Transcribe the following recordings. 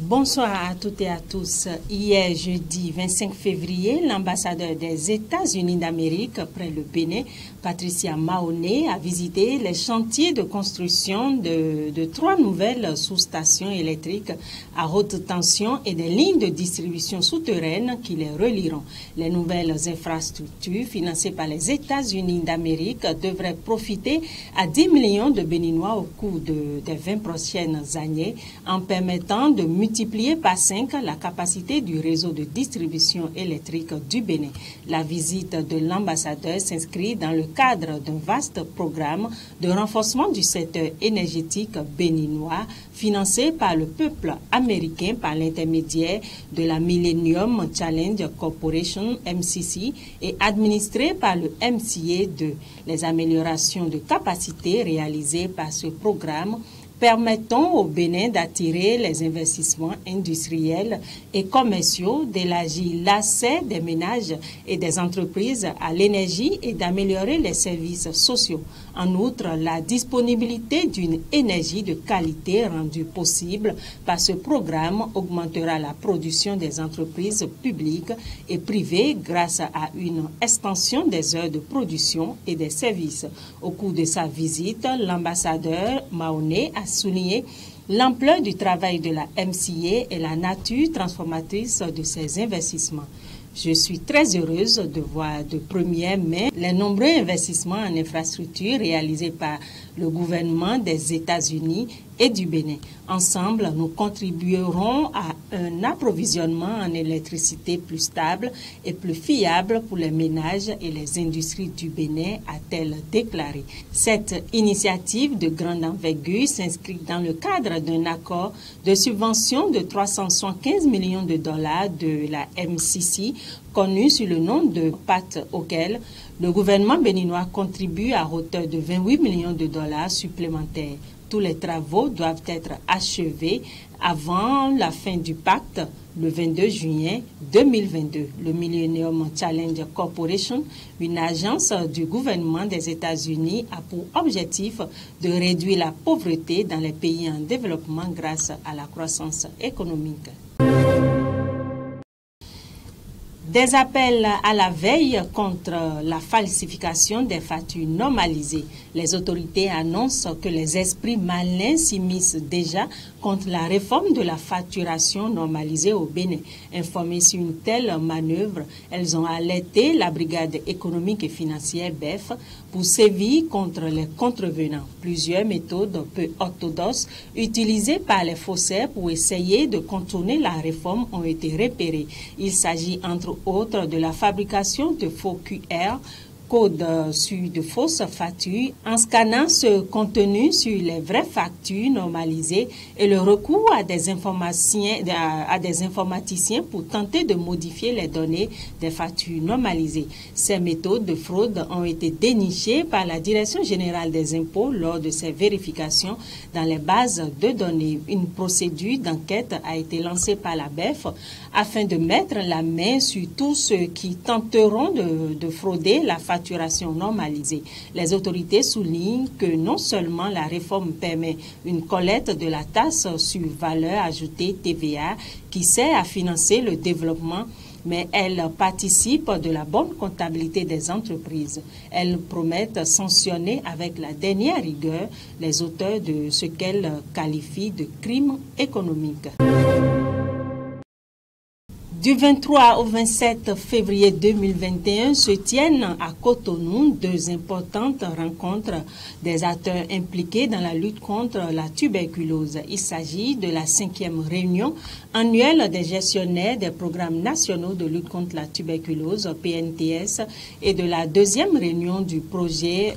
Bonsoir à toutes et à tous. Hier, jeudi 25 février, l'ambassadeur des États-Unis d'Amérique près le Bénin, Patricia Mahoney, a visité les chantiers de construction de 3 nouvelles sous-stations électriques à haute tension et des lignes de distribution souterraines qui les relieront. Les nouvelles infrastructures financées par les États-Unis d'Amérique devraient profiter à 10 millions de Béninois au cours des 20 prochaines années en permettant de multiplier par 5 la capacité du réseau de distribution électrique du Bénin. La visite de l'ambassadeur s'inscrit dans le cadre d'un vaste programme de renforcement du secteur énergétique béninois financé par le peuple américain par l'intermédiaire de la Millennium Challenge Corporation MCC et administré par le MCA2. Les améliorations de capacité réalisées par ce programme permettant au Bénin d'attirer les investissements industriels et commerciaux, d'élargir l'accès des ménages et des entreprises à l'énergie et d'améliorer les services sociaux. En outre, la disponibilité d'une énergie de qualité rendue possible par ce programme augmentera la production des entreprises publiques et privées grâce à une extension des heures de production et des services. Au cours de sa visite, l'ambassadeur Mahoney a souligné l'ampleur du travail de la MCA et la nature transformatrice de ces investissements. Je suis très heureuse de voir de première main les nombreux investissements en infrastructures réalisés par le gouvernement des États-Unis et du Bénin. Ensemble, nous contribuerons à un approvisionnement en électricité plus stable et plus fiable pour les ménages et les industries du Bénin, a-t-elle déclaré. Cette initiative de grande envergure s'inscrit dans le cadre d'un accord de subvention de 375 millions de dollars de la MCC, connu sous le nom de PAT, auquel le gouvernement béninois contribue à hauteur de 28 millions de dollars supplémentaires. Tous les travaux doivent être achevés avant la fin du pacte, le 22 juillet 2022. Le Millennium Challenge Corporation, une agence du gouvernement des États-Unis, a pour objectif de réduire la pauvreté dans les pays en développement grâce à la croissance économique. Des appels à la veille contre la falsification des factures normalisées. Les autorités annoncent que les esprits malins s'immiscent déjà contre la réforme de la facturation normalisée au Bénin. Informées sur une telle manœuvre, elles ont alerté la brigade économique et financière BEF pour sévir contre les contrevenants. Plusieurs méthodes peu orthodoxes utilisées par les faussaires pour essayer de contourner la réforme ont été repérées. Il s'agit entre autres de la fabrication de faux QR, code sur de fausses factures, en scannant ce contenu sur les vraies factures normalisées et le recours à des informaticiens pour tenter de modifier les données des factures normalisées. Ces méthodes de fraude ont été dénichées par la Direction générale des impôts lors de ces vérifications dans les bases de données. Une procédure d'enquête a été lancée par la BEF afin de mettre la main sur tous ceux qui tenteront de frauder la facturation normalisée. Les autorités soulignent que non seulement la réforme permet une collecte de la taxe sur valeur ajoutée TVA qui sert à financer le développement, mais elle participe de la bonne comptabilité des entreprises. Elles promettent sanctionner avec la dernière rigueur les auteurs de ce qu'elles qualifient de crimes économiques. Du 23 au 27 février 2021 se tiennent à Cotonou 2 importantes rencontres des acteurs impliqués dans la lutte contre la tuberculose. Il s'agit de la 5e réunion annuelle des gestionnaires des programmes nationaux de lutte contre la tuberculose, PNTS, et de la 2e réunion du projet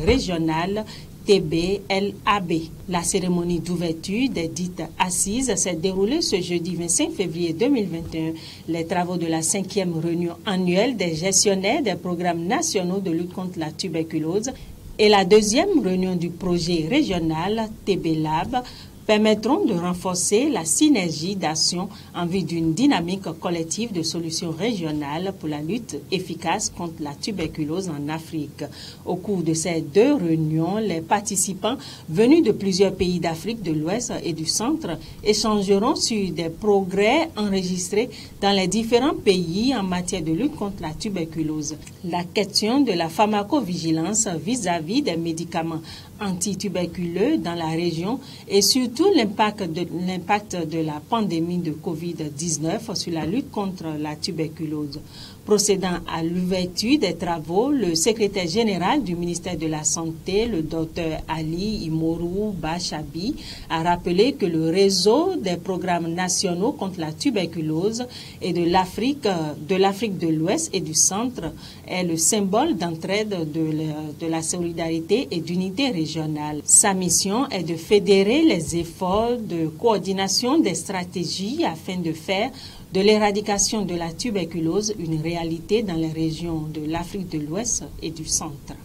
régional TBLAB. La cérémonie d'ouverture des dites assises s'est déroulée ce jeudi 25 février 2021. Les travaux de la 5e réunion annuelle des gestionnaires des programmes nationaux de lutte contre la tuberculose et la 2e réunion du projet régional TBLAB permettront de renforcer la synergie d'action en vue d'une dynamique collective de solutions régionales pour la lutte efficace contre la tuberculose en Afrique. Au cours de ces 2 réunions, les participants venus de plusieurs pays d'Afrique de l'Ouest et du Centre échangeront sur des progrès enregistrés dans les différents pays en matière de lutte contre la tuberculose. La question de la pharmacovigilance vis-à-vis des médicaments antituberculeux dans la région et surtout l'impact de la pandémie de Covid-19 sur la lutte contre la tuberculose. Procédant à l'ouverture des travaux, le secrétaire général du ministère de la Santé, le docteur Ali Imourou Bachabi, a rappelé que le réseau des programmes nationaux contre la tuberculose et de l'Afrique de l'Ouest et du Centre est le symbole d'entraide de la solidarité et d'unité régionale. Sa mission est de fédérer les efforts de coordination des stratégies afin de faire de l'éradication de la tuberculose une réalité dans les régions de l'Afrique de l'Ouest et du Centre.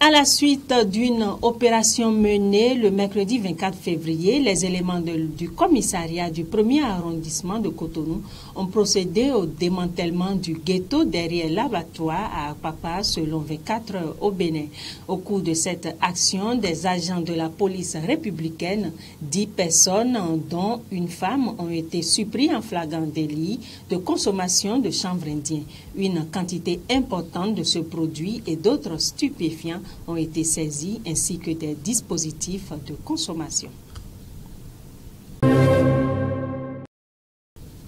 À la suite d'une opération menée le mercredi 24 février, les éléments du commissariat du 1er arrondissement de Cotonou ont procédé au démantèlement du ghetto derrière l'abattoir à Apapa selon 24 heures au Bénin. Au cours de cette action, des agents de la police républicaine, 10 personnes, dont une femme, ont été surpris en flagrant délit de consommation de chanvre indien. Une quantité importante de ce produit et d'autres stupéfiants ont été saisis ainsi que des dispositifs de consommation.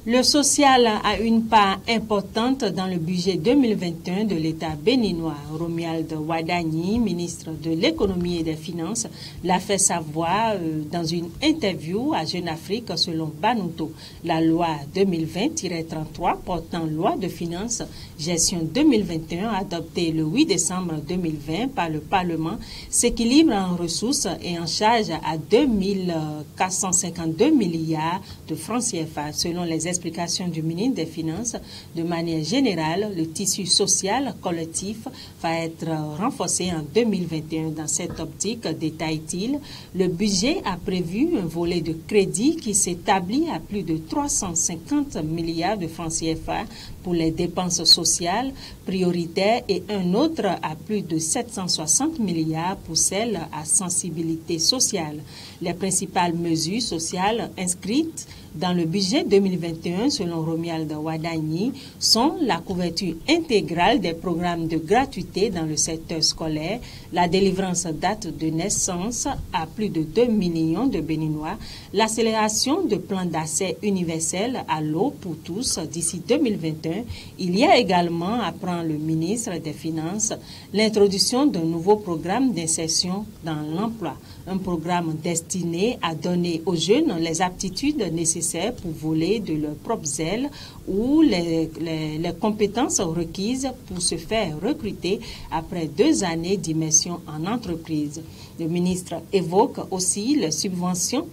Le social a une part importante dans le budget 2021 de l'État béninois. Romuald Wadagni, ministre de l'Économie et des Finances, l'a fait savoir dans une interview à Jeune Afrique selon Banuto. La loi 2020-33 portant loi de finances gestion 2021 adoptée le 8 décembre 2020 par le Parlement s'équilibre en ressources et en charge à 2 452 milliards de francs CFA selon les explication du ministre des Finances. De manière générale, le tissu social collectif va être renforcé en 2021. Dans cette optique, détaille-t-il, le budget a prévu un volet de crédit qui s'établit à plus de 350 milliards de francs CFA pour les dépenses sociales prioritaires et un autre à plus de 760 milliards pour celles à sensibilité sociale. Les principales mesures sociales inscrites dans le budget 2021, selon Romuald Wadagni, sont la couverture intégrale des programmes de gratuité dans le secteur scolaire, la délivrance date de naissance à plus de 2 millions de Béninois, l'accélération de plans d'accès universel à l'eau pour tous d'ici 2021. Il y a également, apprend le ministre des Finances, l'introduction d'un nouveau programme d'insertion dans l'emploi, un programme destiné à donner aux jeunes les aptitudes nécessaires pour voler de leurs propres ailes ou les compétences requises pour se faire recruter après 2 années d'immersion en entreprise. Le ministre évoque aussi les subventions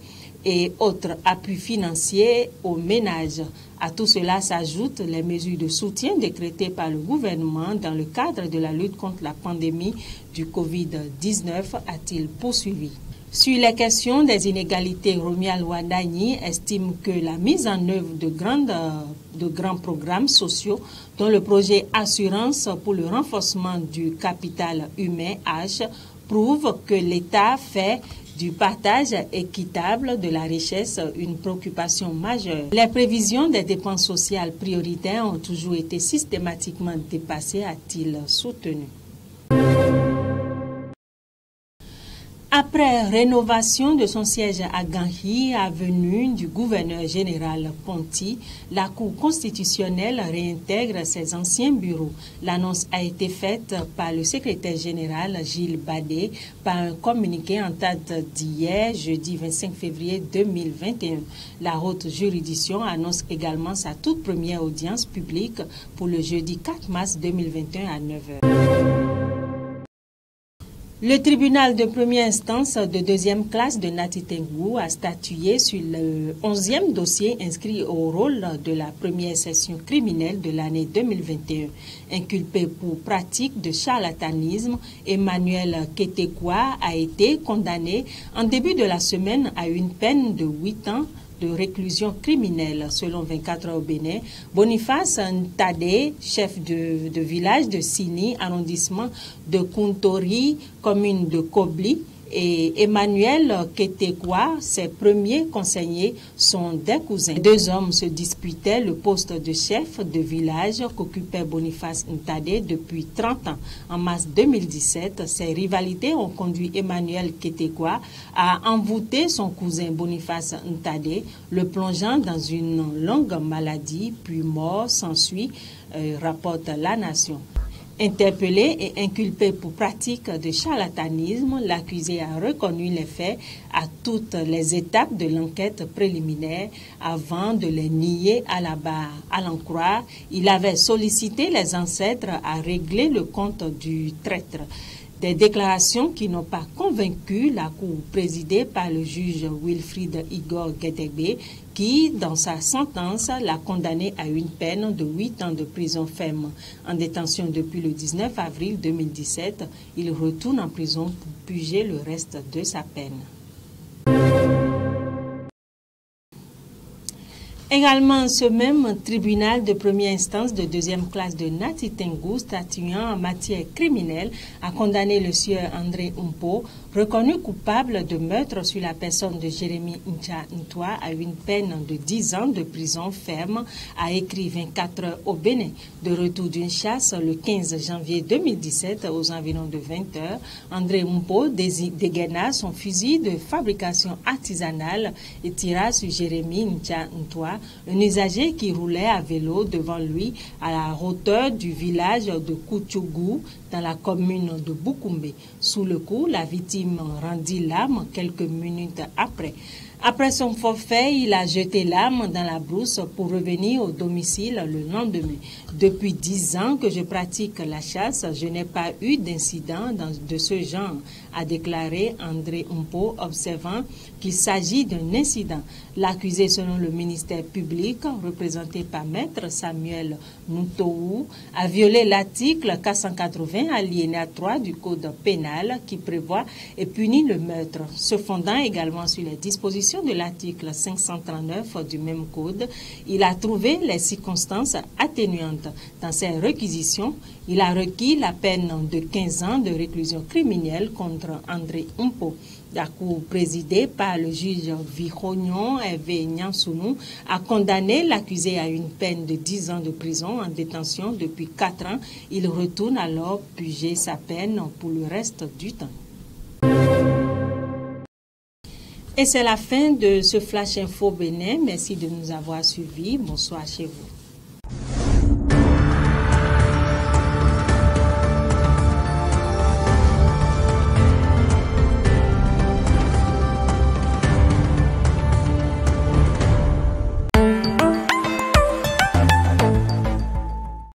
et autres appuis financiers aux ménages. À tout cela s'ajoutent les mesures de soutien décrétées par le gouvernement dans le cadre de la lutte contre la pandémie du Covid-19, a-t-il poursuivi. Sur les questions des inégalités, Romuald Wadagni estime que la mise en œuvre de grands programmes sociaux, dont le projet Assurance pour le renforcement du capital humain H, prouve que l'État fait du partage équitable de la richesse une préoccupation majeure. Les prévisions des dépenses sociales prioritaires ont toujours été systématiquement dépassées, a-t-il soutenu. Après rénovation de son siège à Ganhi, avenue du gouverneur général Ponty, la Cour constitutionnelle réintègre ses anciens bureaux. L'annonce a été faite par le secrétaire général Gilles Badé par un communiqué en date d'hier, jeudi 25 février 2021. La haute juridiction annonce également sa toute première audience publique pour le jeudi 4 mars 2021 à 9h. Le tribunal de première instance de deuxième classe de Nati Tengou a statué sur le 11e dossier inscrit au rôle de la première session criminelle de l'année 2021. Inculpé pour pratique de charlatanisme, Emmanuel Ketekwa a été condamné en début de la semaine à une peine de 8 ans de réclusion criminelle. Selon 24 heures au Bénin, Boniface Ntade, chef de village de Sini, arrondissement de Kuntori, commune de Kobli, et Emmanuel Ketekwa, ses premiers conseillers, sont des cousins. Les deux hommes se disputaient le poste de chef de village qu'occupait Boniface Ntade depuis 30 ans. En mars 2017, ces rivalités ont conduit Emmanuel Ketekwa à envoûter son cousin Boniface Ntade, le plongeant dans une longue maladie, puis mort s'ensuit, rapporte La Nation. Interpellé et inculpé pour pratique de charlatanisme, l'accusé a reconnu les faits à toutes les étapes de l'enquête préliminaire avant de les nier à la barre. À l'en croire, il avait sollicité les ancêtres à régler le compte du traître. Des déclarations qui n'ont pas convaincu la cour présidée par le juge Wilfried Igor Gedegbe qui, dans sa sentence, l'a condamné à une peine de 8 ans de prison ferme. En détention depuis le 19 avril 2017, il retourne en prison pour purger le reste de sa peine. Également, ce même tribunal de première instance de deuxième classe de Nati Tengou, statuant en matière criminelle, a condamné le sieur André Umpo, reconnu coupable de meurtre sur la personne de Jérémy Ncha Ntwa, à une peine de 10 ans de prison ferme, a écrit 24 heures au Bénin. De retour d'une chasse le 15 janvier 2017, aux environs de 20 heures, André Umpo dégaina son fusil de fabrication artisanale et tira sur Jérémy Ncha Ntwa, un usager qui roulait à vélo devant lui à la hauteur du village de Kouchougou dans la commune de Boukoumbe. Sous le coup, la victime rendit l'arme quelques minutes après. Après son forfait, il a jeté l'arme dans la brousse pour revenir au domicile le lendemain. Depuis 10 ans que je pratique la chasse, je n'ai pas eu d'incident de ce genre, a déclaré André Umpo, observant qu'il s'agit d'un incident. L'accusé, selon le ministère public, représenté par Maître Samuel Noutou, a violé l'article 480 alinéa 3 du Code pénal qui prévoit et punit le meurtre. Se fondant également sur les dispositions de l'article 539 du même code, il a trouvé les circonstances atténuantes. Dans ses réquisitions, il a requis la peine de 15 ans de réclusion criminelle contre André Umpo. La cour présidée par le juge Virognon Hervé Nyansounou a condamné l'accusé à une peine de 10 ans de prison en détention depuis 4 ans. Il retourne alors purger sa peine pour le reste du temps. Et c'est la fin de ce Flash Info Bénin. Merci de nous avoir suivis. Bonsoir chez vous.